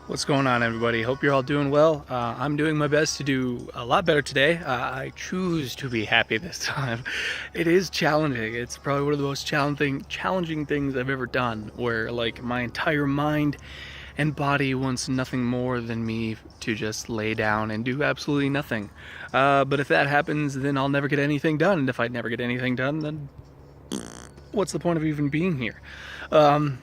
What's going on, everybody? Hope you're all doing well. I'm doing my best to do a lot better today. I choose to be happy this time. It is challenging. It's probably one of the most challenging things I've ever done, where like my entire mind and body wants nothing more than me to just lay down and do absolutely nothing. But if that happens, then I'll never get anything done. And if I never get anything done, then what's the point of even being here?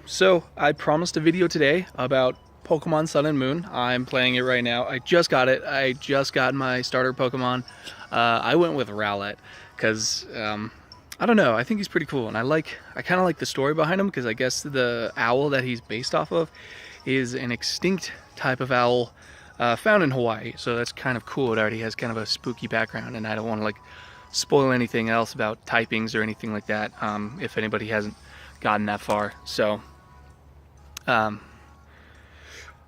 So I promised a video today about Pokemon Sun and Moon. I'm playing it right now. I just got it. I just got my starter Pokemon. I went with Rowlet because I don't know. I think he's pretty cool, and I kind of like the story behind him because I guess the owl that he's based off of is an extinct type of owl found in Hawaii. So that's kind of cool. It already has kind of a spooky background, and I don't want to like spoil anything else about typings or anything like that. If anybody hasn't gotten that far, so.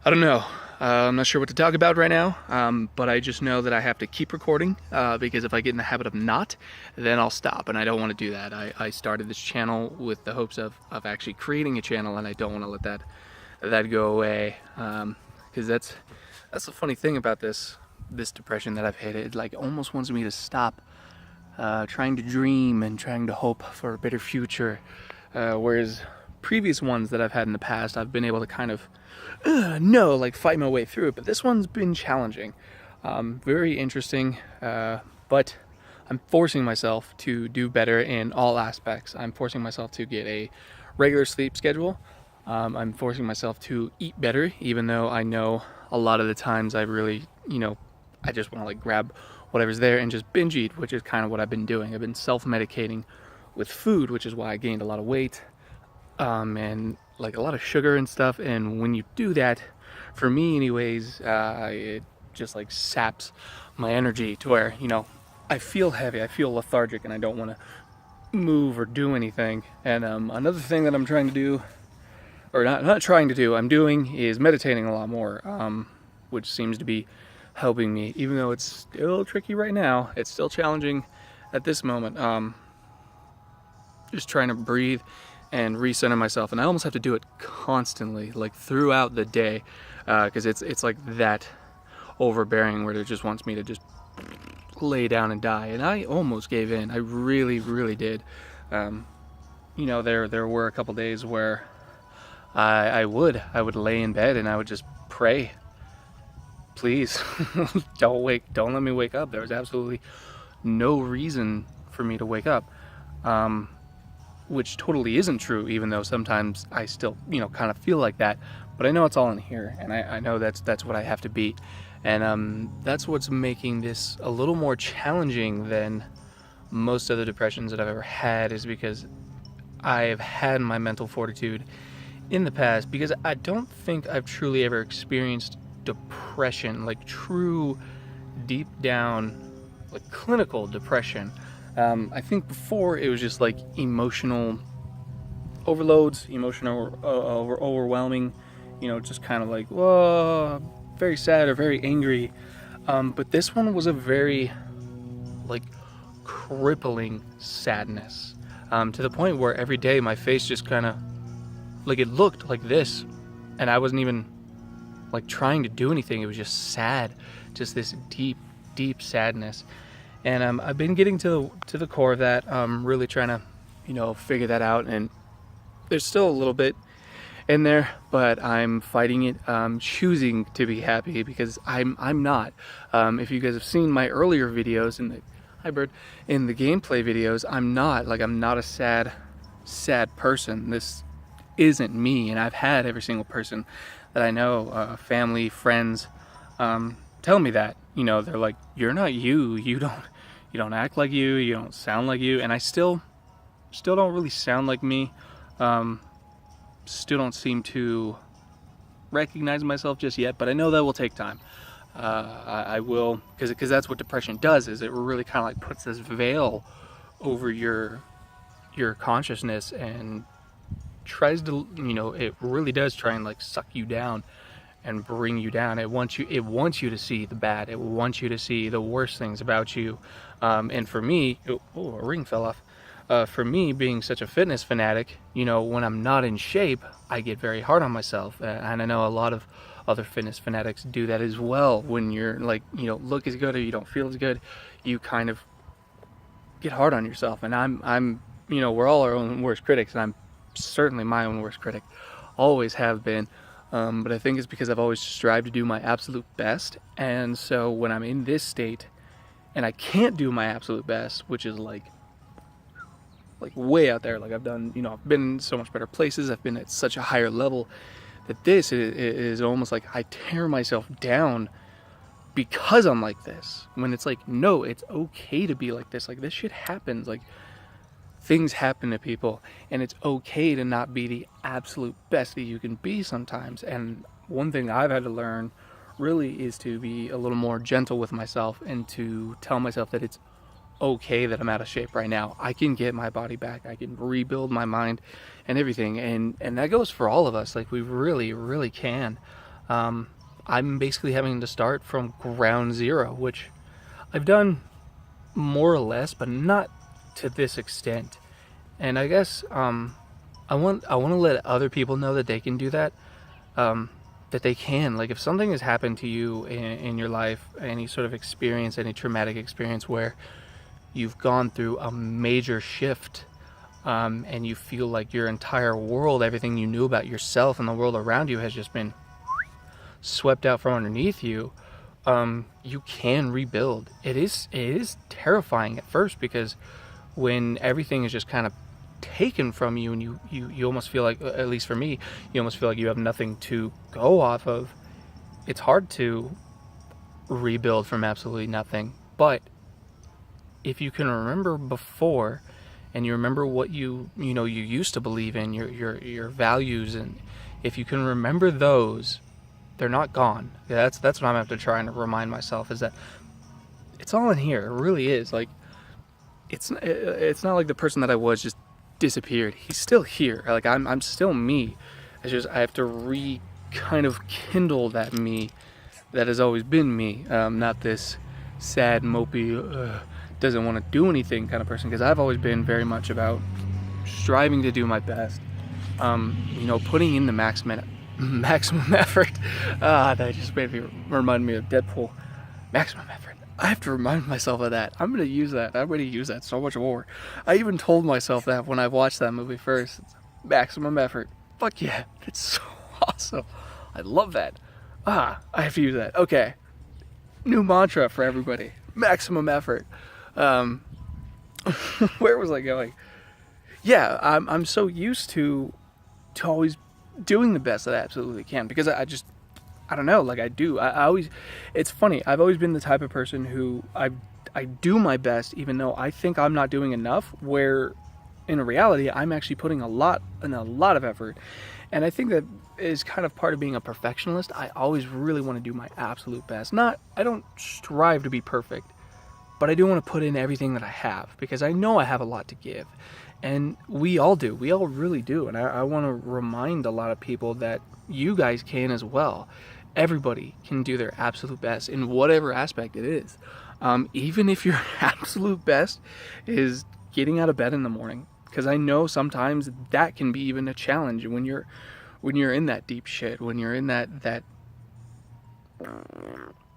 I don't know. I'm not sure what to talk about right now, but I just know that I have to keep recording because if I get in the habit of not, then I'll stop, and I don't want to do that. I started this channel with the hopes of actually creating a channel, and I don't want to let that go away because that's the funny thing about this depression that I've hit. It like almost wants me to stop trying to dream and trying to hope for a better future, whereas previous ones that I've had in the past, I've been able to kind of fight my way through it, but this one's been challenging. Very interesting, but I'm forcing myself to do better in all aspects. I'm forcing myself to get a regular sleep schedule. I'm forcing myself to eat better, even though I know a lot of the times I really, I just want to like grab whatever's there and just binge eat, which is kind of what I've been doing. I've been self-medicating with food, which is why I gained a lot of weight. And like a lot of sugar and stuff, and when you do that, for me anyways, it just like saps my energy to where, I feel heavy, I feel lethargic, and I don't want to move or do anything. And another thing that I'm trying to do, or not trying to do, I'm doing, is meditating a lot more, which seems to be helping me, even though it's still tricky right now. It's still challenging at this moment. Just trying to breathe and recenter myself, and I almost have to do it constantly, like throughout the day, because it's like that overbearing where it just wants me to just lay down and die. And I almost gave in. I really did. There were a couple days where I would lay in bed and I would just pray, please don't let me wake up. There was absolutely no reason for me to wake up. Which totally isn't true, even though sometimes I still, kind of feel like that. But I know it's all in here, and I know that's what I have to beat. And that's what's making this a little more challenging than most other depressions that I've ever had, is because I've had my mental fortitude in the past, because I don't think I've truly ever experienced depression, like true, deep down, like clinical depression. I think before it was just like emotional overloads, emotional overwhelming, just kind of like, whoa, very sad or very angry. But this one was a very like crippling sadness, to the point where every day my face just kind of like, it looked like this, and I wasn't even like trying to do anything. It was just sad, just this deep sadness. And I've been getting to the core of that. Really trying to, figure that out. And there's still a little bit in there, but I'm fighting it. Choosing to be happy because I'm not. If you guys have seen my earlier videos in the gameplay videos, I'm not a sad person. This isn't me, and I've had every single person that I know, family, friends, tell me that. They're like, you're not you. You don't act like you. You don't sound like you. And I still don't really sound like me. Still don't seem to recognize myself just yet. But I know that will take time. I will, because that's what depression does. Is it really kind of like puts this veil over your consciousness and tries to, it really does try and like suck you down and bring you down. It wants you to see the bad. It wants you to see the worst things about you. And for me, a ring fell off. for me, being such a fitness fanatic, when I'm not in shape, I get very hard on myself. And I know a lot of other fitness fanatics do that as well. When you're like, you don't look as good or you don't feel as good, you kind of get hard on yourself. And I'm we're all our own worst critics, and I'm certainly my own worst critic. Always have been. But I think it's because I've always strived to do my absolute best. And so when I'm in this state and I can't do my absolute best, which is like way out there, like I've done, I've been in so much better places, I've been at such a higher level, that this is almost like I tear myself down because I'm like this. When it's like, no, it's okay to be like this. Like, this shit happens. Like, things happen to people, and it's okay to not be the absolute best that you can be sometimes. And one thing I've had to learn really is to be a little more gentle with myself, and to tell myself that it's okay that I'm out of shape right now. I can get my body back. I can rebuild my mind and everything. And that goes for all of us. Like, we really, really can. I'm basically having to start from ground zero, which I've done more or less, but not to this extent. And I guess I want to let other people know that they can do that. That they can. Like, if something has happened to you in your life, any sort of experience, any traumatic experience where you've gone through a major shift, and you feel like your entire world, everything you knew about yourself and the world around you, has just been swept out from underneath you, you can rebuild. It is terrifying at first, because when everything is just kind of taken from you, and you almost feel like, at least for me, you almost feel like you have nothing to go off of, it's hard to rebuild from absolutely nothing. But if you can remember before, and you remember what you used to believe in, your values, and if you can remember those, they're not gone. That's what I'm after trying to remind myself, is that it's all in here. It really is. Like, it's not like the person that I was just disappeared. He's still here. Like, I'm still me. It's just I have to kind of kindle that me that has always been me. Not this sad, mopey, doesn't want to do anything kind of person, because I've always been very much about striving to do my best. Putting in the maximum effort. That just remind me of Deadpool. Maximum effort. I have to remind myself of that. I'm going to use that. I'm going to use that so much more. I even told myself that when I watched that movie first. It's maximum effort. Fuck yeah. It's so awesome. I love that. I have to use that. Okay. New mantra for everybody. Maximum effort. Where was I going? Yeah, I'm so used to always doing the best that I absolutely can, because I don't know, like I do. I always, it's funny, I've always been the type of person who I do my best even though I think I'm not doing enough, where in reality I'm actually putting a lot of effort. And I think that is kind of part of being a perfectionist. I always really want to do my absolute best. I don't strive to be perfect, but I do want to put in everything that I have, because I know I have a lot to give. And we all do. We all really do. And I want to remind a lot of people that you guys can as well. Everybody can do their absolute best in whatever aspect it is. Even if your absolute best is getting out of bed in the morning. Because I know sometimes that can be even a challenge when you're in that deep shit, when you're in that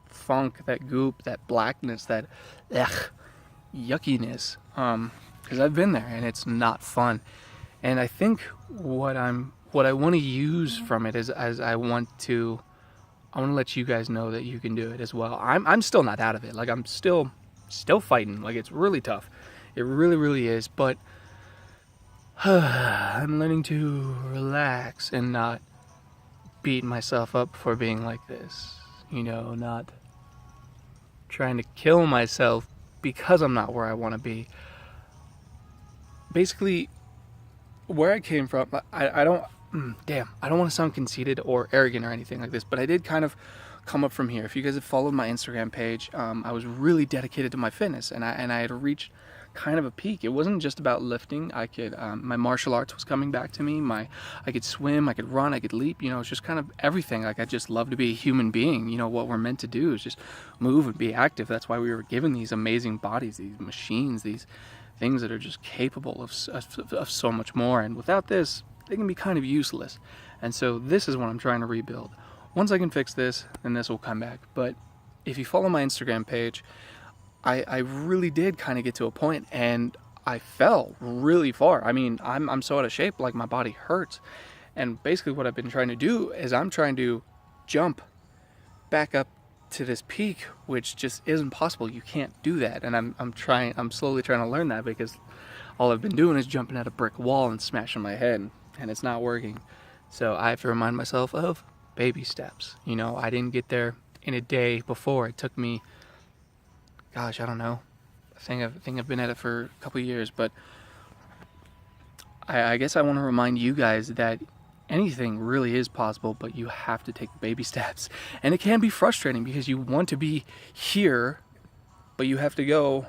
funk, that goop, that blackness, that yuckiness. Because I've been there, and it's not fun. And I think what I want to use from it is, I want to let you guys know that you can do it as well. I'm still not out of it. Like, I'm still fighting. Like, it's really tough. It really, really is. But I'm learning to relax and not beat myself up for being like this. Not trying to kill myself because I'm not where I want to be. Basically, where I came from, I don't want to sound conceited or arrogant or anything like this, but I did kind of come up from here. If you guys have followed my Instagram page, I was really dedicated to my fitness, and I had reached kind of a peak. It wasn't just about lifting. I could, my martial arts was coming back to me. I could swim, I could run, I could leap. It's just kind of everything. Like, I just love to be a human being. What we're meant to do is just move and be active. That's why we were given these amazing bodies, these machines, these things that are just capable of so much more. And without this, they can be kind of useless. And so this is what I'm trying to rebuild. Once I can fix this, then this will come back. But if you follow my Instagram page, I really did kind of get to a point, and I fell really far. I mean, I'm so out of shape, like my body hurts. And basically what I've been trying to do is I'm trying to jump back up to this peak, which just isn't possible. You can't do that. And I'm slowly trying to learn that, because all I've been doing is jumping at a brick wall and smashing my head, and it's not working. So I have to remind myself of baby steps. You know, I didn't get there in a day before. It took me, gosh, I don't know. I think I've been at it for a couple of years, but I guess I want to remind you guys that anything really is possible, but you have to take baby steps. And it can be frustrating because you want to be here, but you have to go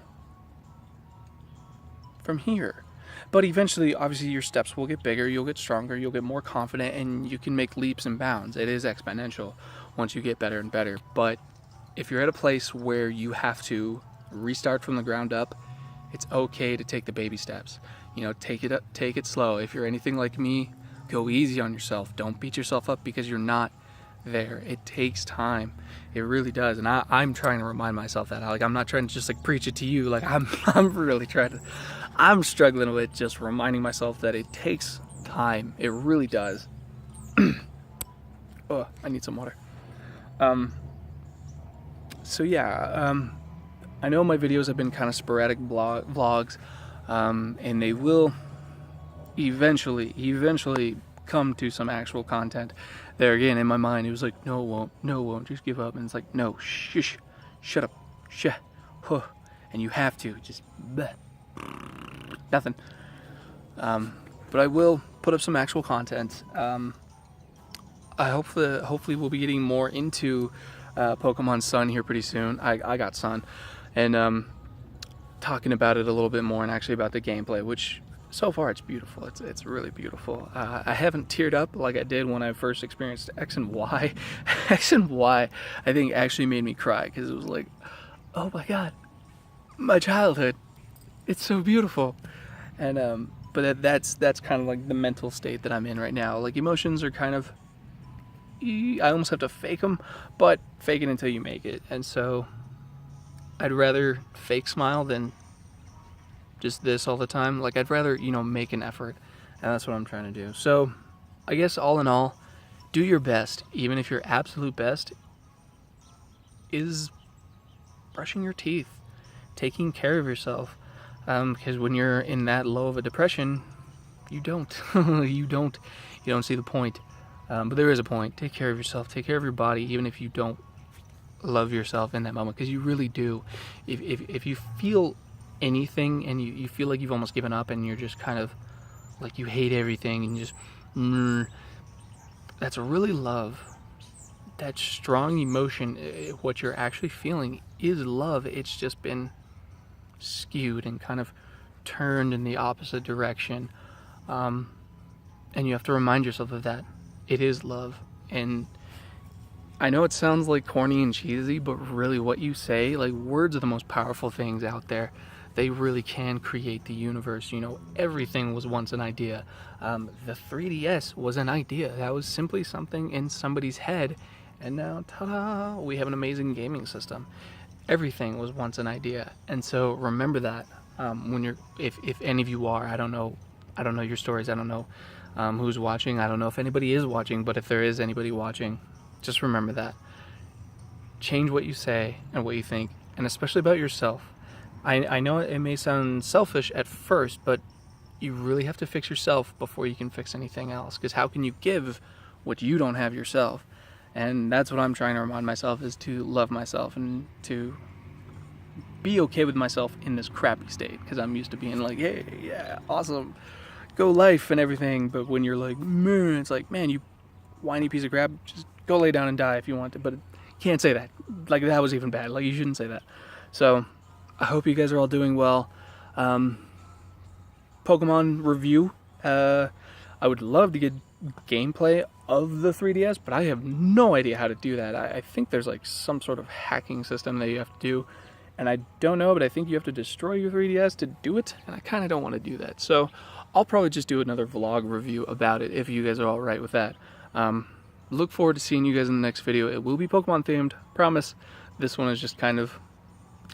from here. But eventually, obviously, your steps will get bigger, you'll get stronger, you'll get more confident, and you can make leaps and bounds. It is exponential once you get better and better. But if you're at a place where you have to restart from the ground up, it's okay to take the baby steps. You know, take it slow. If you're anything like me, go easy on yourself. Don't beat yourself up because you're not there. It takes time. It really does. And I'm trying to remind myself that. Like, I'm not trying to just like preach it to you. Like, I'm really trying to. I'm struggling with just reminding myself that it takes time. It really does. Oh, I need some water. So yeah, I know my videos have been kind of sporadic vlogs, and they will eventually come to some actual content. There again, in my mind, it was like, no, it won't, just give up. And it's like, no, shush, shut up, huh, and you have to, just, bleh. Nothing. But I will put up some actual content. I hopefully we'll be getting more into Pokemon Sun here pretty soon. I got Sun, and talking about it a little bit more, and actually about the gameplay, which so far it's beautiful. It's really beautiful. I haven't teared up like I did when I first experienced X and Y. X and Y, I think, actually made me cry, because it was like, oh my god, my childhood. It's so beautiful. And but that's kind of like the mental state that I'm in right now. Like, emotions are kind of, I almost have to fake them, but fake it until you make it. And so I'd rather fake smile than just this all the time. Like, I'd rather, you know, make an effort, and that's what I'm trying to do. So I guess all in all, do your best, even if your absolute best is brushing your teeth, taking care of yourself. Because when you're in that low of a depression, you don't see the point. But there is a point. Take care of yourself. Take care of your body, even if you don't love yourself in that moment, because you really do. If you feel anything and you feel like you've almost given up, and you're just kind of like you hate everything, and you just that's really love. That strong emotion, what you're actually feeling is love. It's just been skewed and kind of turned in the opposite direction, and you have to remind yourself of that. It is love. And I know it sounds like corny and cheesy, but really what you say, like, words are the most powerful things out there. They really can create the universe. You know, everything was once an idea. The 3DS was an idea. That was simply something in somebody's head, and now, ta-da, we have an amazing gaming system. Everything was once an idea. And so remember that, when you're, if any of you are, I don't know your stories, I don't know who's watching, I don't know if anybody is watching, but if there is anybody watching, just remember that. Change what you say and what you think, and especially about yourself. I know it may sound selfish at first, but you really have to fix yourself before you can fix anything else, because how can you give what you don't have yourself? And that's what I'm trying to remind myself, is to love myself and to be okay with myself in this crappy state, because I'm used to being like, hey, yeah, awesome, go life and everything. But when you're like, man, it's like, man, you whiny piece of crap, just go lay down and die if you want to. But you can't say that. Like, that was even bad. Like, you shouldn't say that. So I hope you guys are all doing well. Pokemon review. I would love to get gameplay of the 3DS, but I have no idea how to do that. I think there's like some sort of hacking system that you have to do And I don't know, but I think you have to destroy your 3DS to do it, and I kind of don't want to do that. So I'll probably just do another vlog review about it if you guys are all right with that. Look forward to seeing you guys in the next video. It will be Pokemon themed, promise. This one is just kind of,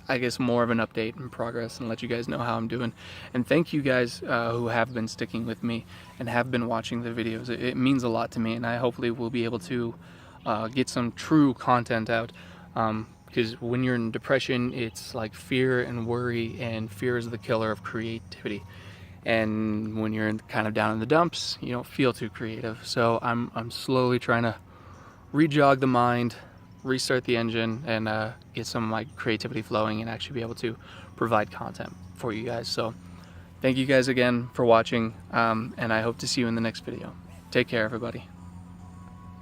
I guess, more of an update and progress and let you guys know how I'm doing. And thank you guys who have been sticking with me and have been watching the videos. It means a lot to me, and I hopefully will be able to get some true content out. Because when you're in depression, it's like fear and worry, and fear is the killer of creativity. And when you're kind of down in the dumps, you don't feel too creative. So I'm slowly trying to re-jog the mind, restart the engine, and get some of my creativity flowing and actually be able to provide content for you guys. So thank you guys again for watching, and I hope to see you in the next video. Take care, everybody.